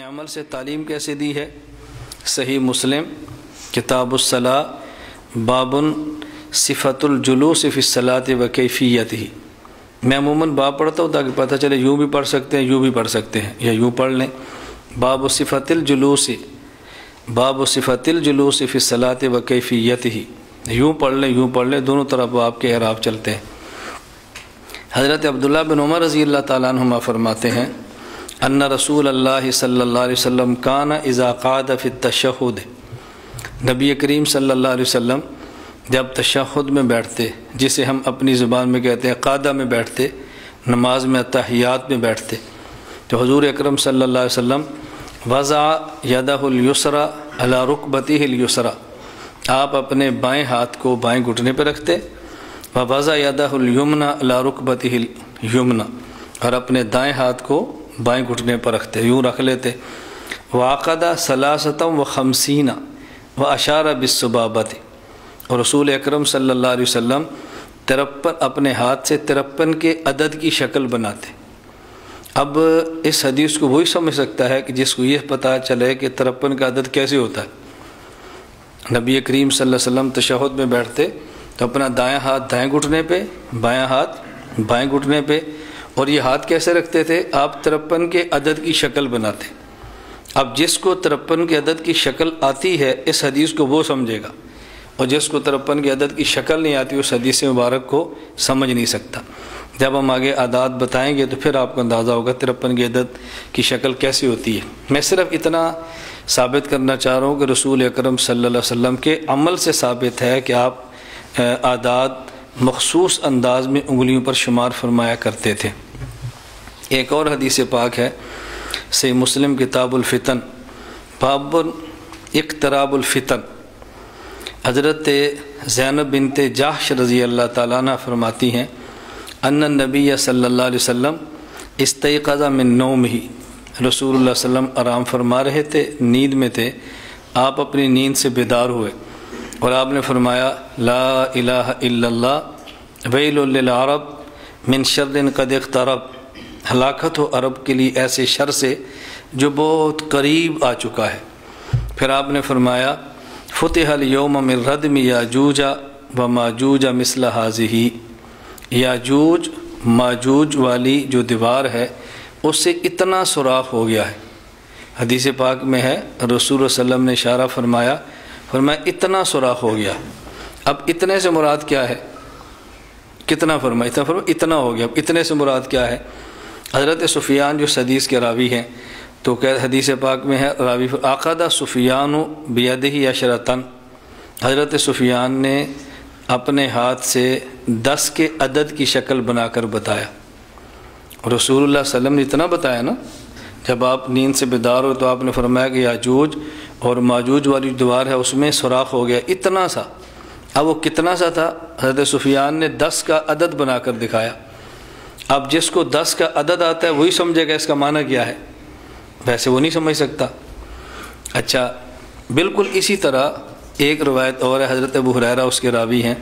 نے عمل سے تعلیم کیسے دی ہے؟ صحیح مسلم کتاب الصلاۃ بابن صفت الجلوس فی الصلاۃ و کیفیتہ۔ میں عموماً باب پڑھتا ہوں تاکہ پتہ چلے یوں بھی پڑھ سکتے ہیں یوں بھی پڑھ سکتے ہیں یا یوں پڑھ لیں۔ باب صفت الجلوس فی الصلاۃ و کیفیتہ، یوں پڑھ لیں دونوں طرف آپ کے اعراب چلتے ہیں۔ حضرت عبداللہ بن عمر رضی اللہ تعالیٰ عنہما فرماتے ہیں ان رسول اللہ صلی اللہ علیہ وسلم کان اذا قعد فی التشہد، نبی کریم صلی اللہ علیہ وسلم جب تشہد میں بیٹھتے، جسے ہم اپنی زبان میں کہتے ہیں قعدہ میں بیٹھتے، نماز میں تحیات میں بیٹھتے، تو حضور اکرم صلی اللہ علیہ وسلم وضع یدہ الیسریٰ علی رکبتہ الیسریٰ، آپ اپنے بائیں ہاتھ کو بائیں گھٹنے پہ رکھتے، ووضع یدہ الیمنیٰ علی رکبتہ الیمنیٰ، اور اپنے دائیں ہاتھ کو بائیں گھٹنے پر رکھتے، یوں رکھ لیتے۔ وعقد ثلاثۃ وخمسین واشار بالسبابۃ، اور رسول اکرم صلی اللہ علیہ وسلم 53 اپنے ہاتھ سے 53 کے عدد کی شکل بناتے۔ اب اس حدیث کو وہی سمجھ سکتا ہے کہ جس کو یہ پتہ چلے کہ 53 کا عدد کیسے ہوتا ہے۔ نبی کریم صلی اللہ علیہ وسلم تشہد میں بیٹھتے تو اپنا دائیں ہاتھ دائیں گھٹنے پہ، بایاں ہاتھ بائیں گھٹنے پہ، اور یہ ہاتھ کیسے رکھتے تھے؟ آپ 53 کے عدد کی شکل بناتے۔ اب جس کو 53 کے عدد کی شکل آتی ہے اس حدیث کو وہ سمجھے گا، اور جس کو 53 کے عدد کی شکل نہیں آتی اس حدیث مبارک کو سمجھ نہیں سکتا۔ جب ہم آگے اعداد بتائیں گے تو پھر آپ کو اندازہ ہوگا 53 کے عدد کی شکل کیسی ہوتی ہے۔ میں صرف اتنا ثابت کرنا چاہ رہا ہوں کہ رسول اکرم صلی اللہ علیہ وسلم کے عمل سے ثابت ہے کہ آپ اعداد مخصوص انداز میں انگلیوں پر شمار فرمایا کرتے تھے۔ ایک اور حدیث پاک ہے صحیح مسلم کتاب الفتن باب اقتراب الفتن، حضرت زینب بنت جحش رضی اللہ تعالیٰ عنہ فرماتی ہیں ان النبی صلی اللہ علیہ وسلم استیقظ من نومہ، رسول اللہ صلی اللہ علیہ وسلم آرام فرما رہے تھے، نیند میں تھے، آپ اپنی نیند سے بیدار ہوئے اور آپ نے فرمایا لا الہ الا اللہ ویل للعرب من شر قد اقترب، ہلاکت ہو عرب کے لیے ایسے شر سے جو بہت قریب آ چکا ہے۔ پھر آپ نے فرمایا فتح اليوم من ردم یاجوج و ماجوج مثل ہذہ، یاجوج ماجوج والی جو دیوار ہے اس سے اتنا سوراخ ہو گیا ہے۔ حدیث پاک میں ہے رسول اللہ صلی اللہ علیہ وسلم نے اشارہ فرمایا اتنا سوراخ ہو گیا۔ اب اتنے سے مراد کیا ہے؟ کتنا فرمایا؟ اتنا ہو گیا۔ اب اتنے سے مراد کیا ہے؟ حضرت سفیان جو حدیث کے راوی ہیں تو کہ حدیث پاک میں ہے راوی عقد سفیان بیدہ عشرۃ، حضرت سفیان نے اپنے ہاتھ سے 10 کے عدد کی شکل بنا کر بتایا۔ رسول اللہ صلی اللہ علیہ وسلم نے اتنا بتایا نا، جب آپ نیند سے بیدار ہو تو آپ نے فرمایا کہ یاجوج اور ماجوج والی دیوار ہے اس میں سوراخ ہو گیا اتنا سا۔ اب وہ کتنا سا تھا؟ حضرت سفیان نے 10 کا عدد بنا کر دکھایا۔ اب جس کو 10 کا عدد آتا ہے وہی سمجھے گا اس کا معنی کیا ہے، ویسے وہ نہیں سمجھ سکتا۔ اچھا، بالکل اسی طرح ایک روایت اور ہے، حضرت ابو ہریرہ اس کے راوی ہیں،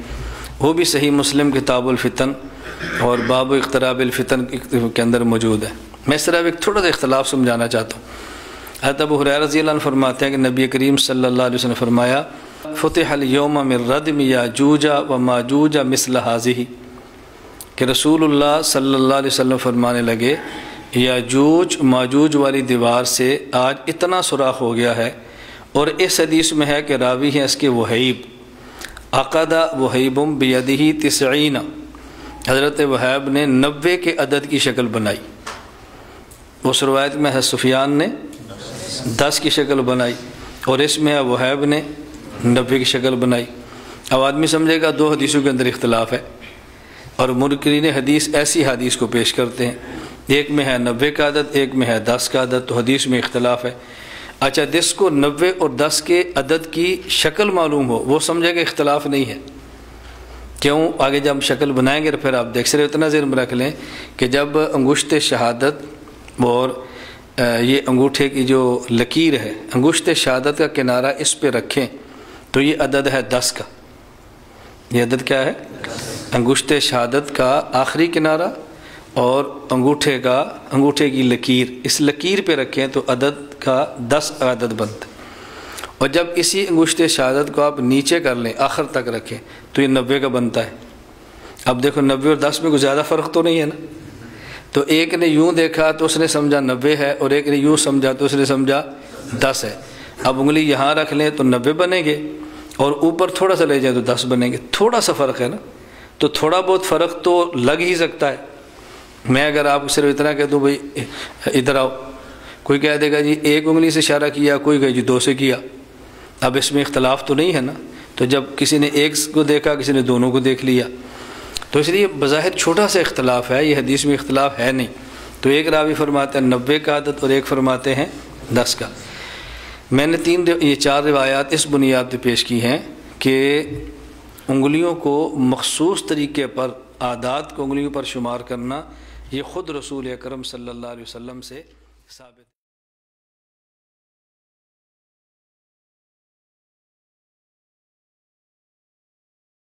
وہ بھی صحیح مسلم کتاب الفتن اور باب اقتراب الفتن کے اندر موجود ہے۔ میں صرف ایک تھوڑا سا اختلاف سمجھانا چاہتا ہوں۔ حضرت ابو ہریرہ رضی اللہ عنہ فرماتے ہیں کہ نبی کریم صلی اللہ علیہ وسلم نے فرمایا فتح اليوم من ردم یاجوج و ماجوج مثل ہذہ، کہ رسول اللہ صلی اللہ علیہ وسلم فرمانے لگے یاجوج ماجوج والی دیوار سے آج اتنا سوراخ ہو گیا ہے۔ اور اس حدیث میں ہے کہ راوی ہیں اس کے وہیب، عقد وہیب بیدہ 90، حضرت وہیب نے 90 کے عدد کی شکل بنائی۔ اس روایت میں ہے سفیان نے 10 کی شکل بنائی اور اس میں ہے وہیب نے 90 کی شکل بنائی۔ اب آدمی سمجھے گا دو حدیثوں کے اندر اختلاف ہے، اور منکرین حدیث ایسی حدیث کو پیش کرتے ہیں، ایک میں ہے 90 کا عدد ایک میں ہے 10 کا عدد، تو حدیث میں اختلاف ہے۔ اچھا، جس کو 90 اور 10 کے عدد کی شکل معلوم ہو وہ سمجھے گا اختلاف نہیں ہے۔ کیوں؟ آگے جب شکل بنائیں گے پھر آپ دیکھ سکتے، اتنا ذہن میں رکھ لیں کہ جب انگشت شہادت اور یہ انگوٹھے کی جو لکیر ہے، انگشت شہادت کا کنارہ اس پہ رکھیں تو یہ عدد ہے 10 کا۔ یہ عدد کیا ہے؟ انگشت شہادت کا آخری کنارہ اور انگوٹھے کی لکیر، اس لکیر پہ رکھیں تو عدد کا 10 عدد بنتا ہے، اور جب اسی انگشت شہادت کو آپ نیچے کر لیں آخر تک رکھیں تو یہ 90 کا بنتا ہے۔ اب دیکھو 90 اور 10 میں کوئی زیادہ فرق تو نہیں ہے نا، تو ایک نے یوں دیکھا تو اس نے سمجھا 90 ہے، اور ایک نے یوں سمجھا تو اس نے سمجھا 10 ہے۔ اب انگلی یہاں رکھ لیں تو 90 بنیں گے، اور اوپر تھوڑا سا لے جائیں تو 10 بنیں گے، تھوڑا سا فرق ہے نا، تو تھوڑا بہت فرق تو لگ ہی سکتا ہے۔ میں اگر آپ کو صرف اتنا کہہ دوں بھائی ادھر آؤ، کوئی کہہ دے گا جی ایک انگلی سے اشارہ کیا، کوئی کہے جی 2 سے کیا، اب اس میں اختلاف تو نہیں ہے نا، تو جب کسی نے ایک کو دیکھا کسی نے دونوں کو دیکھ لیا، تو اس لیے بظاہر چھوٹا سا اختلاف ہے، یہ حدیث میں اختلاف ہے نہیں، تو ایک راوی فرماتے ہیں 90 کا عدد اور ایک فرماتے ہیں 10 کا۔ میں نے 4 روایات اس بنیاد پہ پیش کی ہیں کہ انگلیوں کو مخصوص طریقے پر، عادات کو انگلیوں پر شمار کرنا، یہ خود رسول اکرم صلی اللہ علیہ وسلم سے ثابت ہے۔